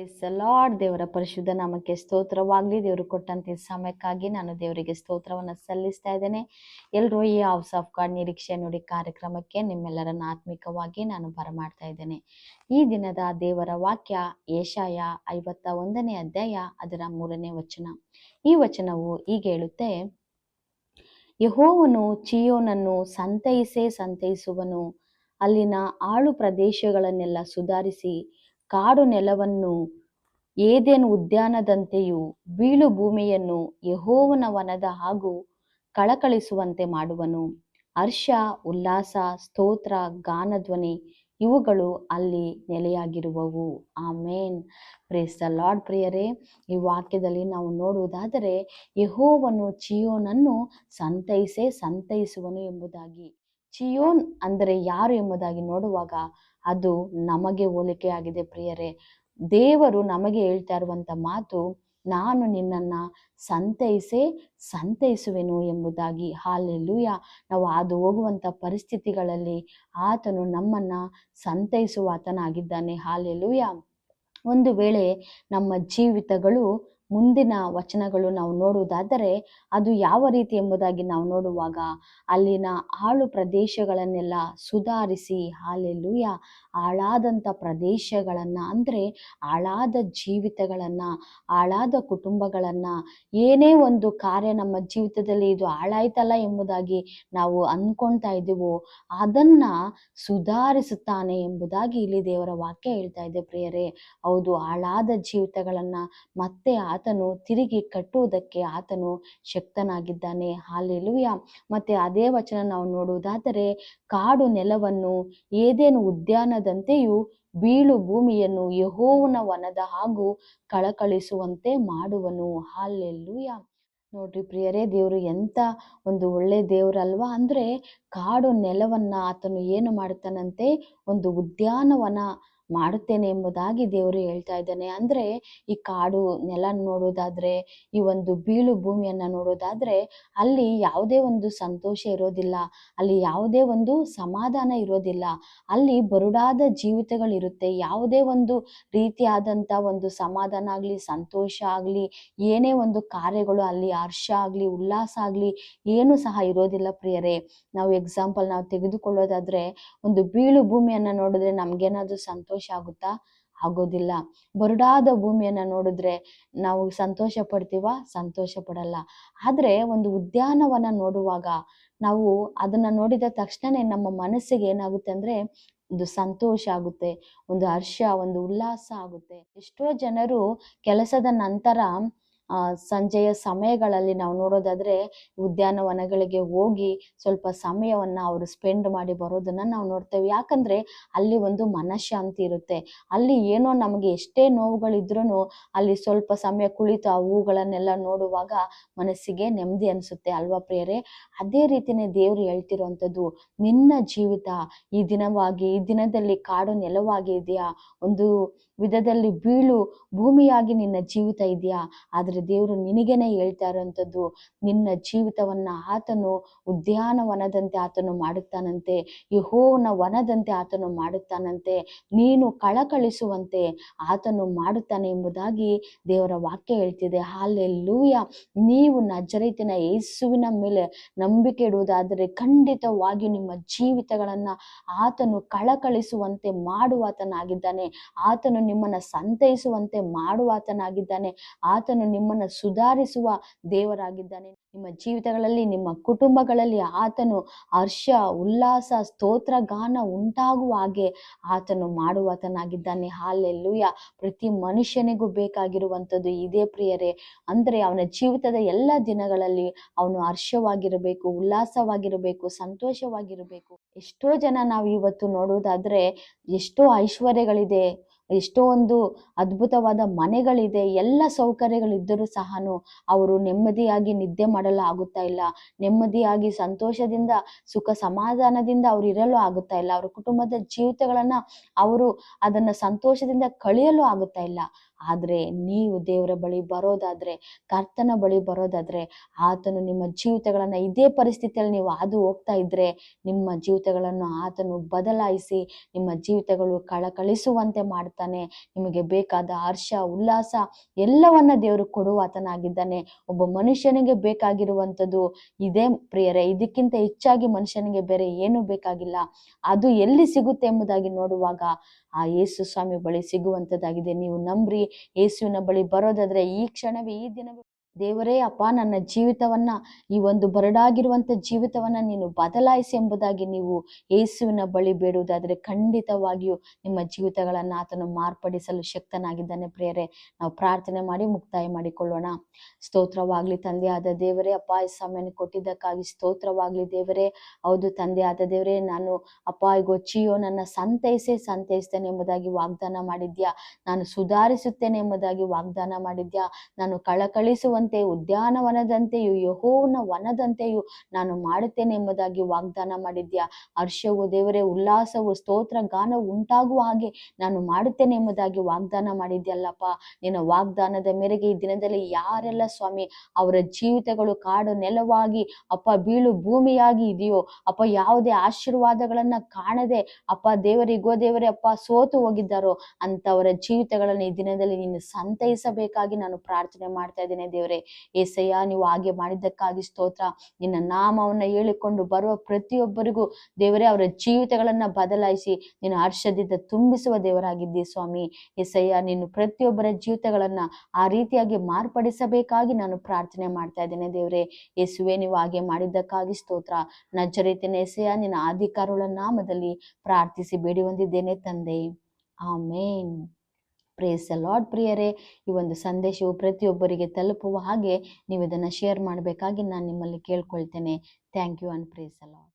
Praise the lord. ದೇವರ ಪರಿಶುದ್ಧ ನಾಮಕ್ಕೆ ಸ್ತೋತ್ರವಾಗಲಿ. ದೇವರು ಕೊಟ್ಟಂತೆ ಸಮಯಕ್ಕಾಗಿ ನಾನು ದೇವರಿಗೆ ಸ್ತೋತ್ರವನ್ನು ಸಲ್ಲಿಸ್ತಾ ಇದ್ದೇನೆ. ಎಲ್ಲರೂ ಈ ಹೌಸ್ ಆಫ್ ಗಾಡ್ ನಿರೀಕ್ಷೆ ನುಡಿ ಕಾರ್ಯಕ್ರಮಕ್ಕೆ ನಿಮ್ಮೆಲ್ಲರನ್ನ ಆತ್ಮಿಕವಾಗಿ ನಾನು ಬರಮಾಡ್ತಾ ಇದ್ದೇನೆ. ಈ ದಿನದ ದೇವರ ವಾಕ್ಯ ಯೆಶಾಯ 51ನೇ ಅಧ್ಯಾಯ ಅದರ 3ನೇ ವಚನ. ಈ ವಚನವು ಹೀಗೆ ಹೇಳುತ್ತೆ: ಯೆಹೋವನು ಚೀಯೋನನ್ನು ಸಂತೈಸುವನು, ಅಲ್ಲಿನ ಆಳು ಪ್ರದೇಶಗಳನ್ನೆಲ್ಲ ಸುಧಾರಿಸಿ ಕಾಡು ನೆಲವನ್ನು ಏದೇನ್ ಉದ್ಯಾನದಂತೆಯೂ ಬೀಳು ಭೂಮಿಯನ್ನು ಯೆಹೋವನ ವನದ ಹಾಗೂ ಕಳಕಳಿಸುವಂತೆ ಮಾಡುವನು. ಹರ್ಷ, ಉಲ್ಲಾಸ, ಸ್ತೋತ್ರ, ಗಾನಧ್ವನಿ ಇವುಗಳು ಅಲ್ಲಿ ನೆಲೆಯಾಗಿರುವವು. ಆಮೇನ್. Praise the Lord. ಪ್ರಿಯರೇ, ಈ ವಾಕ್ಯದಲ್ಲಿ ನಾವು ನೋಡುವುದಾದರೆ ಯೆಹೋವನು ಚೀಯೋನನ್ನು ಸಂತೈಸುವನು ಎಂಬುದಾಗಿ. ಚೀಯೋನ್ ಅಂದರೆ ಯಾರು ಎಂಬುದಾಗಿ ನೋಡುವಾಗ ಅದು ನಮಗೆ ಹೋಲಿಕೆಯಾಗಿದೆ. ಪ್ರಿಯರೇ, ದೇವರು ನಮಗೆ ಹೇಳ್ತಾ ಇರುವಂತ ಮಾತು, ನಾನು ನಿನ್ನನ್ನ ಸಂತೈಸುವೆನು ಎಂಬುದಾಗಿ. ಹಾಲೆಲೂಯ. ನಾವು ಹಾದು ಹೋಗುವಂತ ಪರಿಸ್ಥಿತಿಗಳಲ್ಲಿ ಆತನು ನಮ್ಮನ್ನ ಸಂತೈಸುವ ಆತನಾಗಿದ್ದಾನೆ. ಹಾಲೆಲೂಯ. ಒಂದು ವೇಳೆ ನಮ್ಮ ಜೀವಿತಗಳು ಮುಂದಿನ ವಚನಗಳು ನಾವು ನೋಡುವುದಾದರೆ ಅದು ಯಾವ ರೀತಿ ಎಂಬುದಾಗಿ ನಾವು ನೋಡುವಾಗ, ಅಲ್ಲಿನ ಹಾಳು ಪ್ರದೇಶಗಳನ್ನೆಲ್ಲ ಸುಧಾರಿಸಿ, ಹಾಲೆಲೂಯ, ಹಾಳಾದಂಥ ಪ್ರದೇಶಗಳನ್ನ, ಅಂದ್ರೆ ಹಾಳಾದ ಜೀವಿತಗಳನ್ನ, ಹಾಳಾದ ಕುಟುಂಬಗಳನ್ನ, ಏನೇ ಒಂದು ಕಾರ್ಯ ನಮ್ಮ ಜೀವಿತದಲ್ಲಿ ಇದು ಹಾಳಾಯ್ತಲ್ಲ ಎಂಬುದಾಗಿ ನಾವು ಅನ್ಕೊಳ್ತಾ ಇದ್ದೀವೋ ಅದನ್ನ ಸುಧಾರಿಸುತ್ತಾನೆ ಎಂಬುದಾಗಿ ಇಲ್ಲಿ ದೇವರ ವಾಕ್ಯ ಹೇಳ್ತಾ ಇದೆ. ಪ್ರಿಯರೇ, ಹೌದು, ಹಾಳಾದ ಜೀವಿತಗಳನ್ನ ಮತ್ತೆ ಆತನು ತಿರುಗಿ ಕಟ್ಟುವುದಕ್ಕೆ ಆತನು ಶಕ್ತನಾಗಿದ್ದಾನೆ. ಹಾಲೆಲೂಯ. ಮತ್ತೆ ಅದೇ ವಚನ ನಾವು ನೋಡುವುದಾದರೆ, ಕಾಡು ನೆಲವನ್ನು ಏದೇನು ಉದ್ಯಾನದಂತೆಯೂ ಬೀಳು ಭೂಮಿಯನ್ನು ಯೆಹೋವನ ವನದ ಹಾಗೂ ಕಳಕಳಿಸುವಂತೆ ಮಾಡುವನು. ಹಾಲೆಲೂಯ. ನೋಡ್ರಿ ಪ್ರಿಯರೇ, ದೇವರು ಎಂತ ಒಂದು ಒಳ್ಳೆ ದೇವರಲ್ವಾ. ಅಂದ್ರೆ ಕಾಡು ನೆಲವನ್ನ ಆತನು ಏನು ಮಾಡ್ತಾನಂತೆ, ಒಂದು ಉದ್ಯಾನವನ ಮಾಡುತ್ತೇನೆ ಎಂಬುದಾಗಿ ದೇವರು ಹೇಳ್ತಾ ಇದ್ದಾನೆ. ಅಂದ್ರೆ ಈ ಕಾಡು ನೆಲ ನೋಡೋದಾದ್ರೆ, ಈ ಒಂದು ಬೀಳು ಭೂಮಿಯನ್ನ ನೋಡೋದಾದ್ರೆ ಅಲ್ಲಿ ಯಾವುದೇ ಒಂದು ಸಂತೋಷ ಇರೋದಿಲ್ಲ, ಅಲ್ಲಿ ಯಾವುದೇ ಒಂದು ಸಮಾಧಾನ ಇರೋದಿಲ್ಲ, ಅಲ್ಲಿ ಬರುಡಾದ ಜೀವಿತಗಳಿರುತ್ತೆ. ಯಾವುದೇ ಒಂದು ರೀತಿಯಾದಂತ ಒಂದು ಸಮಾಧಾನ ಆಗ್ಲಿ, ಸಂತೋಷ ಆಗ್ಲಿ, ಏನೇ ಒಂದು ಕಾರ್ಯಗಳು ಅಲ್ಲಿ ಹರ್ಷ ಆಗ್ಲಿ, ಉಲ್ಲಾಸ ಆಗ್ಲಿ ಏನು ಸಹ ಇರೋದಿಲ್ಲ. ಪ್ರಿಯರೇ, ನಾವು ಎಕ್ಸಾಂಪಲ್ ನಾವು ತೆಗೆದುಕೊಳ್ಳೋದಾದ್ರೆ, ಒಂದು ಬೀಳು ಭೂಮಿಯನ್ನ ನೋಡಿದ್ರೆ ನಮ್ಗೇನಾದ್ರೂ ಸಂತೋಷ ಆಗುತ್ತಾ? ಆಗೋದಿಲ್ಲ. ಬರುಡಾದ ಭೂಮಿಯನ್ನ ನೋಡಿದ್ರೆ ನಾವು ಸಂತೋಷ ಪಡ್ತೀವ? ಸಂತೋಷ ಪಡಲ್ಲ. ಆದ್ರೆ ಒಂದು ಉದ್ಯಾನವನ ನೋಡುವಾಗ ನಾವು ಅದನ್ನ ನೋಡಿದ ತಕ್ಷಣನೇ ನಮ್ಮ ಮನಸ್ಸಿಗೆ ಏನಾಗುತ್ತೆ ಅಂದ್ರೆ ಒಂದು ಸಂತೋಷ ಆಗುತ್ತೆ, ಒಂದು ಹರ್ಷ, ಒಂದು ಉಲ್ಲಾಸ ಆಗುತ್ತೆ. ಎಷ್ಟೋ ಜನರು ಕೆಲಸದ ನಂತರ ಸಂಜೆಯ ಸಮಯಗಳಲ್ಲಿ ನಾವು ನೋಡೋದಾದ್ರೆ ಉದ್ಯಾನವನಗಳಿಗೆ ಹೋಗಿ ಸ್ವಲ್ಪ ಸಮಯವನ್ನ ಅವರು ಸ್ಪೆಂಡ್ ಮಾಡಿ ಬರೋದನ್ನ ನಾವು ನೋಡ್ತೇವೆ. ಯಾಕಂದ್ರೆ ಅಲ್ಲಿ ಒಂದು ಮನಃಶಾಂತಿ ಇರುತ್ತೆ. ಅಲ್ಲಿ ಏನೋ ನಮಗೆ ಎಷ್ಟೇ ನೋವುಗಳಿದ್ರೂ ಅಲ್ಲಿ ಸ್ವಲ್ಪ ಸಮಯ ಕುಳಿತು ಆ ಹೂಗಳನ್ನೆಲ್ಲ ನೋಡುವಾಗ ಮನಸ್ಸಿಗೆ ನೆಮ್ಮದಿ ಅನಿಸುತ್ತೆ ಅಲ್ವಾ ಪ್ರಿಯರೇ? ಅದೇ ರೀತಿನೇ ದೇವರು ಹೇಳ್ತಿರುವಂಥದ್ದು, ನಿನ್ನ ಜೀವಿತ ಈ ದಿನದಲ್ಲಿ ಕಾಡು ನೆಲವಾಗಿ ಇದೆಯಾ, ಒಂದು ವಿಧದಲ್ಲಿ ಬೀಳು ಭೂಮಿಯಾಗಿ ನಿನ್ನ ಜೀವಿತ ಇದೆಯಾ? ಆದ್ರೆ ದೇವರು ನಿನಗೇನೆ ಹೇಳ್ತಾ ಇರುವಂಥದ್ದು, ನಿನ್ನ ಜೀವಿತವನ್ನ ಆತನು ಉದ್ಯಾನವನದಂತೆ ಆತನು ಮಾಡುತ್ತಾನಂತೆ, ಯೆಹೋವನ ವನದಂತೆ ಆತನು ಮಾಡುತ್ತಾನಂತೆ, ನೀನು ಕಳಕಳಿಸುವಂತೆ ಆತನು ಮಾಡುತ್ತಾನೆ ಎಂಬುದಾಗಿ ದೇವರ ವಾಕ್ಯ ಹೇಳ್ತಿದೆ. ಹಾಲೆಲೂಯ. ನೀವು ನಜರೇತಿನ ಯೇಸುವಿನ ಮೇಲೆ ನಂಬಿಕೆ ಇಡುವುದಾದರೆ ಖಂಡಿತವಾಗಿ ನಿಮ್ಮ ಜೀವಿತಗಳನ್ನ ಆತನು ಕಳಕಳಿಸುವಂತೆ ಮಾಡುವಾತನಾಗಿದ್ದಾನೆ. ಆತನು ನಿಮ್ಮನ್ನ ಸಂತೈಸುವಂತೆ ಮಾಡುವಾತನಾಗಿದ್ದಾನೆ. ಆತನು ನಿಮ್ಮನ್ನ ಸುಧಾರಿಸುವ ದೇವರಾಗಿದ್ದಾನೆ. ನಿಮ್ಮ ಜೀವಿತಗಳಲ್ಲಿ, ನಿಮ್ಮ ಕುಟುಂಬಗಳಲ್ಲಿ ಆತನು ಹರ್ಷ, ಉಲ್ಲಾಸ, ಸ್ತೋತ್ರ, ಗಾನ ಉಂಟಾಗುವ ಹಾಗೆ ಆತನು ಮಾಡುವಾತನಾಗಿದ್ದಾನೆ. ಹಾಲೆಲೂಯ. ಪ್ರತಿ ಮನುಷ್ಯನಿಗೂ ಬೇಕಾಗಿರುವಂಥದ್ದು ಇದೇ ಪ್ರಿಯರೇ. ಅಂದ್ರೆ ಅವನ ಜೀವಿತದ ಎಲ್ಲ ದಿನಗಳಲ್ಲಿ ಅವನು ಹರ್ಷವಾಗಿರಬೇಕು, ಉಲ್ಲಾಸವಾಗಿರಬೇಕು, ಸಂತೋಷವಾಗಿರಬೇಕು. ಎಷ್ಟೋ ಜನ ನಾವು ಇವತ್ತು ನೋಡುವುದಾದ್ರೆ ಎಷ್ಟೋ ಐಶ್ವರ್ಯಗಳಿದೆ, ಎಷ್ಟೋ ಒಂದು ಅದ್ಭುತವಾದ ಮನೆಗಳಿದೆ, ಎಲ್ಲ ಸೌಕರ್ಯಗಳಿದ್ದರೂ ಸಹ ಅವರು ನೆಮ್ಮದಿಯಾಗಿ ನಿದ್ದೆ ಮಾಡಲು ಆಗುತ್ತಾ ಇಲ್ಲ, ನೆಮ್ಮದಿಯಾಗಿ ಸಂತೋಷದಿಂದ ಸುಖ ಸಮಾಧಾನದಿಂದ ಅವ್ರು ಇರಲು ಆಗುತ್ತಾ ಇಲ್ಲ, ಅವ್ರ ಕುಟುಂಬದ ಜೀವಿತಗಳನ್ನ ಅವರು ಅದನ್ನ ಸಂತೋಷದಿಂದ ಕಳೆಯಲು ಆಗುತ್ತಾ ಇಲ್ಲ. ಆದರೆ ನೀವು ದೇವರ ಬಳಿ ಬರೋದಾದ್ರೆ, ಕರ್ತನ ಬಳಿ ಬರೋದಾದ್ರೆ, ಆತನು ನಿಮ್ಮ ಜೀವಿತಗಳನ್ನ ಇದೇ ಪರಿಸ್ಥಿತಿಯಲ್ಲಿ ನೀವು ಹಾದು ಹೋಗ್ತಾ ಇದ್ರೆ ನಿಮ್ಮ ಜೀವಿತಗಳನ್ನು ಆತನು ಬದಲಾಯಿಸಿ ನಿಮ್ಮ ಜೀವಿತಗಳು ಕಳಕಳಿಸುವಂತೆ ಮಾಡ್ತಾನೆ. ನಿಮಗೆ ಬೇಕಾದ ಹರ್ಷ, ಉಲ್ಲಾಸ ಎಲ್ಲವನ್ನ ದೇವರು ಕೊಡುವ ಆತನಾಗಿದ್ದಾನೆ. ಒಬ್ಬ ಮನುಷ್ಯನಿಗೆ ಬೇಕಾಗಿರುವಂಥದ್ದು ಇದೇ ಪ್ರಿಯರೇ. ಇದಕ್ಕಿಂತ ಹೆಚ್ಚಾಗಿ ಮನುಷ್ಯನಿಗೆ ಬೇರೆ ಏನು ಬೇಕಾಗಿಲ್ಲ. ಅದು ಎಲ್ಲಿ ಸಿಗುತ್ತೆ ಎಂಬುದಾಗಿ ನೋಡುವಾಗ ಆ ಯೇಸು ಸ್ವಾಮಿ ಬಳಿ ಸಿಗುವಂಥದ್ದಾಗಿದೆ. ನೀವು ನಂಬ್ರಿ, ಯೇಸುವಿನ ಬಳಿ ಬರೋದಾದ್ರೆ ಈ ಕ್ಷಣವೇ, ಈ ದಿನವೇ ದೇವರೇ ಅಪ್ಪ, ನನ್ನ ಜೀವಿತವನ್ನ, ಈ ಒಂದು ಬರಡಾಗಿರುವಂತ ಜೀವಿತವನ್ನ ನೀನು ಬದಲಾಯಿಸಿ ಎಂಬುದಾಗಿ ನೀವು ಯೇಸುವಿನ ಬಳಿ ಬೇಡುವುದಾದ್ರೆ ಖಂಡಿತವಾಗಿಯೂ ನಿಮ್ಮ ಜೀವಿತಗಳನ್ನ ಆತನು ಮಾರ್ಪಡಿಸಲು ಶಕ್ತನಾಗಿದ್ದಾನೆ. ಪ್ರಿಯರೇ, ನಾವು ಪ್ರಾರ್ಥನೆ ಮಾಡಿ ಮುಕ್ತಾಯ ಮಾಡಿಕೊಳ್ಳೋಣ. ಸ್ತೋತ್ರವಾಗ್ಲಿ ತಂದೆಯಾದ ದೇವರೇ, ಅಪ್ಪ ಈ ಸಮಯನ ಕೊಟ್ಟಿದ್ದಕ್ಕಾಗಿ ಸ್ತೋತ್ರವಾಗ್ಲಿ ದೇವರೇ. ಹೌದು ತಂದೆಯಾದ ದೇವರೇ, ನಾನು ಅಪ್ಪ ಈಗ ನನ್ನ ಸಂತೈಸ್ತೇನೆ ಎಂಬುದಾಗಿ ವಾಗ್ದಾನ ಮಾಡಿದ್ಯಾ. ನಾನು ಸುಧಾರಿಸುತ್ತೇನೆ ಎಂಬುದಾಗಿ ವಾಗ್ದಾನ ಮಾಡಿದ್ಯಾ. ನಾನು ಕಳಕಳಿಸುವಂತೆ ಉದ್ಯಾನವನದಂತೆಯೂ ಯೆಹೋವನ ವನದಂತೆಯೂ ನಾನು ಮಾಡುತ್ತೇನೆ ಎಂಬುದಾಗಿ ವಾಗ್ದಾನ ಮಾಡಿದ್ಯಾ. ಹರ್ಷವು ದೇವರೇ, ಉಲ್ಲಾಸವು, ಸ್ತೋತ್ರ ಗಾನವು ಉಂಟಾಗುವ ಹಾಗೆ ನಾನು ಮಾಡುತ್ತೇನೆ ಎಂಬುದಾಗಿ ವಾಗ್ದಾನ ಮಾಡಿದ್ಯಲ್ಲಪ್ಪ. ನಿನ್ನ ವಾಗ್ದಾನದ ಮೇರೆಗೆ ಈ ದಿನದಲ್ಲಿ ಯಾರೆಲ್ಲ ಸ್ವಾಮಿ ಅವರ ಜೀವಿತಗಳು ಕಾಡು ನೆಲವಾಗಿ ಅಪ್ಪ ಬೀಳು ಭೂಮಿಯಾಗಿ ಇದೆಯೋ ಅಪ್ಪ, ಯಾವುದೇ ಆಶೀರ್ವಾದಗಳನ್ನ ಕಾಣದೆ ಅಪ್ಪ ದೇವರಿಗೋ ದೇವರೇ ಅಪ್ಪ ಸೋತು ಹೋಗಿದ್ದಾರೋ ಅಂತವರ ಜೀವಿತಗಳನ್ನು ಈ ದಿನದಲ್ಲಿ ನೀನು ಸಂತೈಸಬೇಕಾಗಿ ನಾನು ಪ್ರಾರ್ಥನೆ ಮಾಡ್ತಾ ಇದ್ದೇನೆ ದೇವರೇ. ಏಸಯ್ಯ, ನೀವು ಹಾಗೆ ಮಾಡಿದ್ದಕ್ಕಾಗಿ ಸ್ತೋತ್ರ. ನಿನ್ನ ನಾಮವನ್ನ ಹೇಳಿಕೊಂಡು ಬರುವ ಪ್ರತಿಯೊಬ್ಬರಿಗೂ ದೇವರೇ ಅವರ ಜೀವಿತಗಳನ್ನ ಬದಲಾಯಿಸಿ ನೀನು ಹರ್ಷದಿಂದ ತುಂಬಿಸುವ ದೇವರಾಗಿದ್ದೀ ಸ್ವಾಮಿ. ಏಸಯ್ಯ, ನೀನು ಪ್ರತಿಯೊಬ್ಬರ ಜೀವಿತಗಳನ್ನ ಆ ರೀತಿಯಾಗಿ ಮಾರ್ಪಡಿಸಬೇಕಾಗಿ ನಾನು ಪ್ರಾರ್ಥನೆ ಮಾಡ್ತಾ ಇದ್ದೇನೆ ದೇವರೇ. ಯೇಸುವೆ, ನೀವು ಹಾಗೆ ಮಾಡಿದ್ದಕ್ಕಾಗಿ ಸ್ತೋತ್ರ. ನಜರೇತಿನ ಏಸಯ್ಯ, ನಿನ್ನ ಅಧಿಕಾರಗಳ ನಾಮದಲ್ಲಿ ಪ್ರಾರ್ಥಿಸಿ ಬೇಡಿ ಹೊಂದಿದ್ದೇನೆ ತಂದೆ, ಆಮೇನ್. Praise the Lord. ಪ್ರಿಯರೇ, ಈ ಒಂದು ಸಂದೇಶವು ಪ್ರತಿಯೊಬ್ಬರಿಗೆ ತಲುಪುವ ಹಾಗೆ ನೀವು ಇದನ್ನು ಶೇರ್ ಮಾಡಬೇಕಾಗಿ ನಾನು ನಿಮ್ಮಲ್ಲಿ ಕೇಳ್ಕೊಳ್ತೇನೆ. Thank you and praise the lord.